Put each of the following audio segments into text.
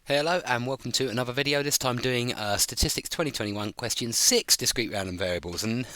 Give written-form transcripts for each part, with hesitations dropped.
Hello and welcome to another video, this time doing Statistics 2021 question 6 discrete random variables, and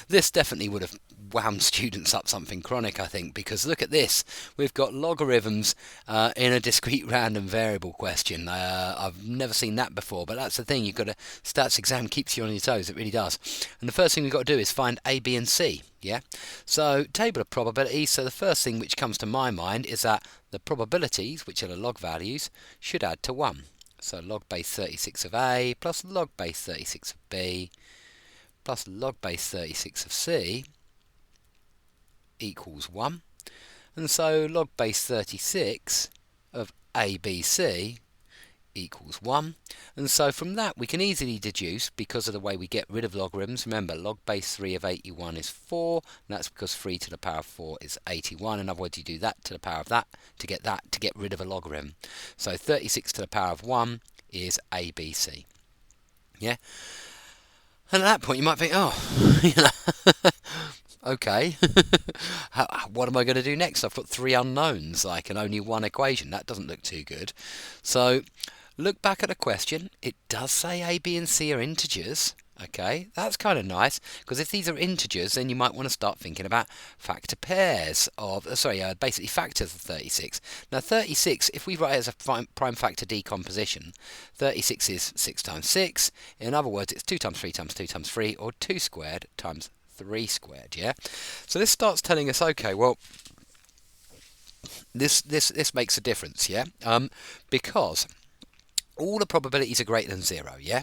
this definitely would have wound students up something chronic, I think, because look at this, we've got logarithms in a discrete random variable question. I've never seen that before, but that's the thing, you've got a stats exam keeps you on your toes, it really does. And the first thing we've got to do is find A, B and C, yeah? So table of probabilities, so the first thing which comes to my mind is that the probabilities, which are the log values, should add to 1. So log base 36 of A plus log base 36 of B plus log base 36 of C equals 1. And so log base 36 of ABC equals 1. And so from that we can easily deduce, because of the way we get rid of logarithms, remember log base 3 of 81 is 4, and that's because 3 to the power of 4 is 81. In other words, you do that to the power of that to get rid of a logarithm. So 36 to the power of 1 is ABC. Yeah? And at that point you might think, oh, okay, what am I going to do next? I've got 3 unknowns, like, and only 1 equation. That doesn't look too good. So look back at the question. It does say A, B and C are integers. Okay, that's kind of nice, because if these are integers, then you might want to start thinking about factor pairs of, basically factors of 36. Now 36, if we write it as a prime factor decomposition, 36 is 6 times 6. In other words, it's 2 times 3 times 2 times 3, or 2 squared times 3 squared, yeah? So this starts telling us, okay, well, this makes a difference, yeah? Because all the probabilities are greater than 0, yeah?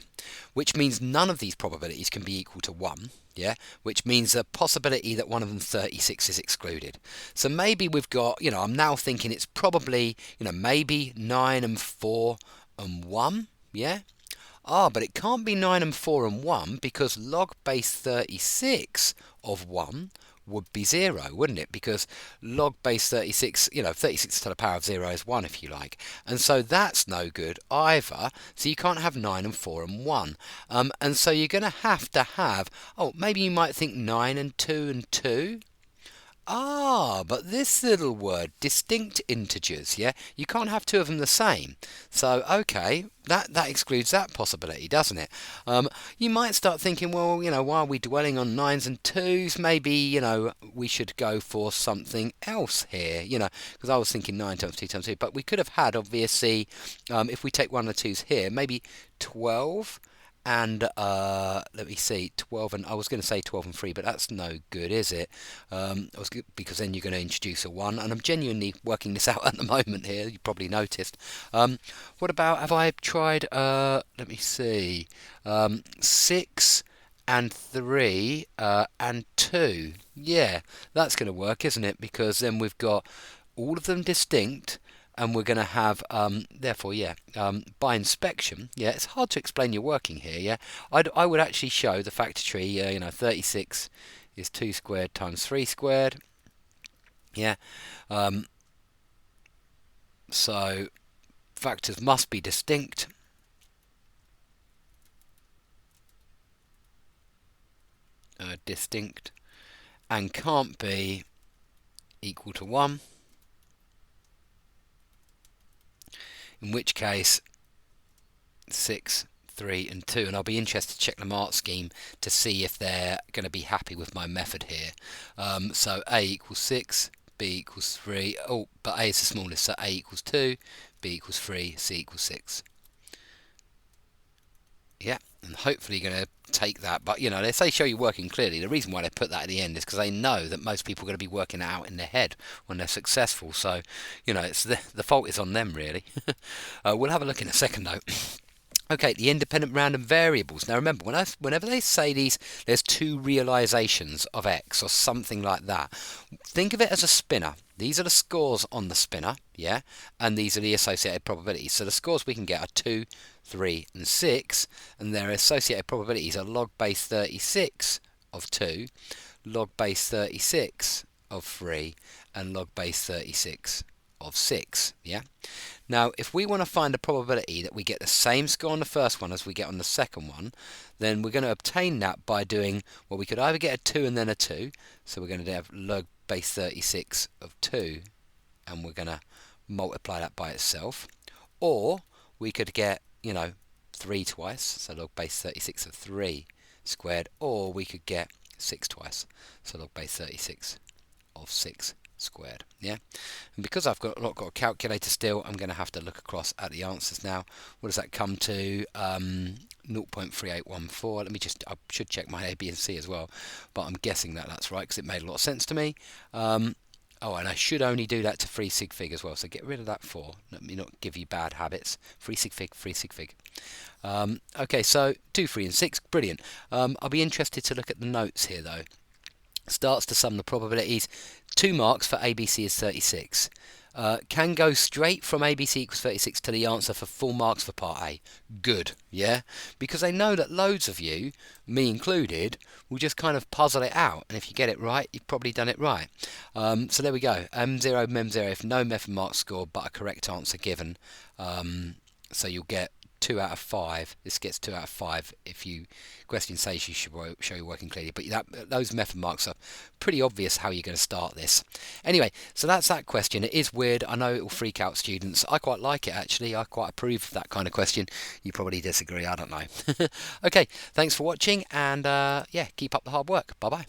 Which means none of these probabilities can be equal to 1, yeah? Which means the possibility that one of them 36 is excluded. So maybe we've got, I'm now thinking it's probably, maybe 9 and 4 and 1, yeah? But it can't be 9 and 4 and 1, because log base 36 of 1 would be 0, wouldn't it? Because log base 36, 36 to the power of 0 is 1, if you like. And so that's no good either. So you can't have 9 and 4 and 1. And so you're going to have, maybe you might think 9 and 2 and 2. But this little word, distinct integers, yeah? You can't have 2 of them the same. So, okay, that excludes that possibility, doesn't it? You might start thinking, well, why are we dwelling on 9s and 2s? Maybe, we should go for something else here, because I was thinking 9 times 2 times 2. But we could have had, obviously, if we take one of the 2s here, maybe 12 and let me see, 12 and I was going to say 12 and 3, but that's no good, is it? Because then you're going to introduce a 1, and I'm genuinely working this out at the moment here, you probably noticed. What about, have I tried, let me see, 6 and 3 and 2? Yeah, that's going to work, isn't it? Because then we've got all of them distinct, and we're going to have, therefore, by inspection, it's hard to explain your working here, yeah? I would actually show the factor tree, 36 is 2 squared times 3 squared, yeah? So factors must be distinct. Distinct, and can't be equal to 1. In which case 6, 3 and 2, and I'll be interested to check the mark scheme to see if they're going to be happy with my method here. So A equals 6, B equals 3, but A is the smallest, so A equals 2, B equals 3, C equals 6. Yeah, and hopefully you're going to take that, but they say show you working clearly. The reason why they put that at the end is because they know that most people are going to be working it out in their head when they're successful, so it's the fault is on them, really. We'll have a look in a second though. Okay, the independent random variables. Now remember, whenever they say there's 2 realizations of x or something like that, think of it as a spinner. These are the scores on the spinner, yeah? And these are the associated probabilities. So the scores we can get are 2, 3 and 6, and their associated probabilities are log base 36 of 2, log base 36 of 3, and log base 36 of 6, yeah? Now, if we want to find the probability that we get the same score on the first one as we get on the second one, then we're going to obtain that by doing, well, we could either get a 2 and then a 2, so we're going to have log base 36 of 2, and we're going to multiply that by itself, or we could get, 3 twice, so log base 36 of 3 squared, or we could get 6 twice, so log base 36 of 6 squared. Yeah, and because I've not got a calculator still, I'm going to have to look across at the answers now. What does that come to? 0.3814. I should check my A, B and C as well, but I'm guessing that that's right because it made a lot of sense to me. Oh, and I should only do that to 3 sig fig as well, so get rid of that 4. Let me not give you bad habits. 3 sig fig, 3 sig fig. Okay, so 2, 3 and 6, brilliant. I'll be interested to look at the notes here though. Starts to sum the probabilities. 2 marks for ABC is 36. Can go straight from ABC equals 36 to the answer for full marks for part A. Good, yeah? Because they know that loads of you, me included, will just kind of puzzle it out. And if you get it right, you've probably done it right. So there we go. M0, Mem0, if no method marks scored, but a correct answer given. So you'll get 2 out of 5. This gets 2 out of 5 if you question says you should show you're working clearly, but those method marks are pretty obvious how you're going to start this. Anyway, so that's that question. It is weird. I know it will freak out students. I quite like it actually. I quite approve of that kind of question. You probably disagree. I don't know. Okay, thanks for watching, and yeah, keep up the hard work. Bye bye.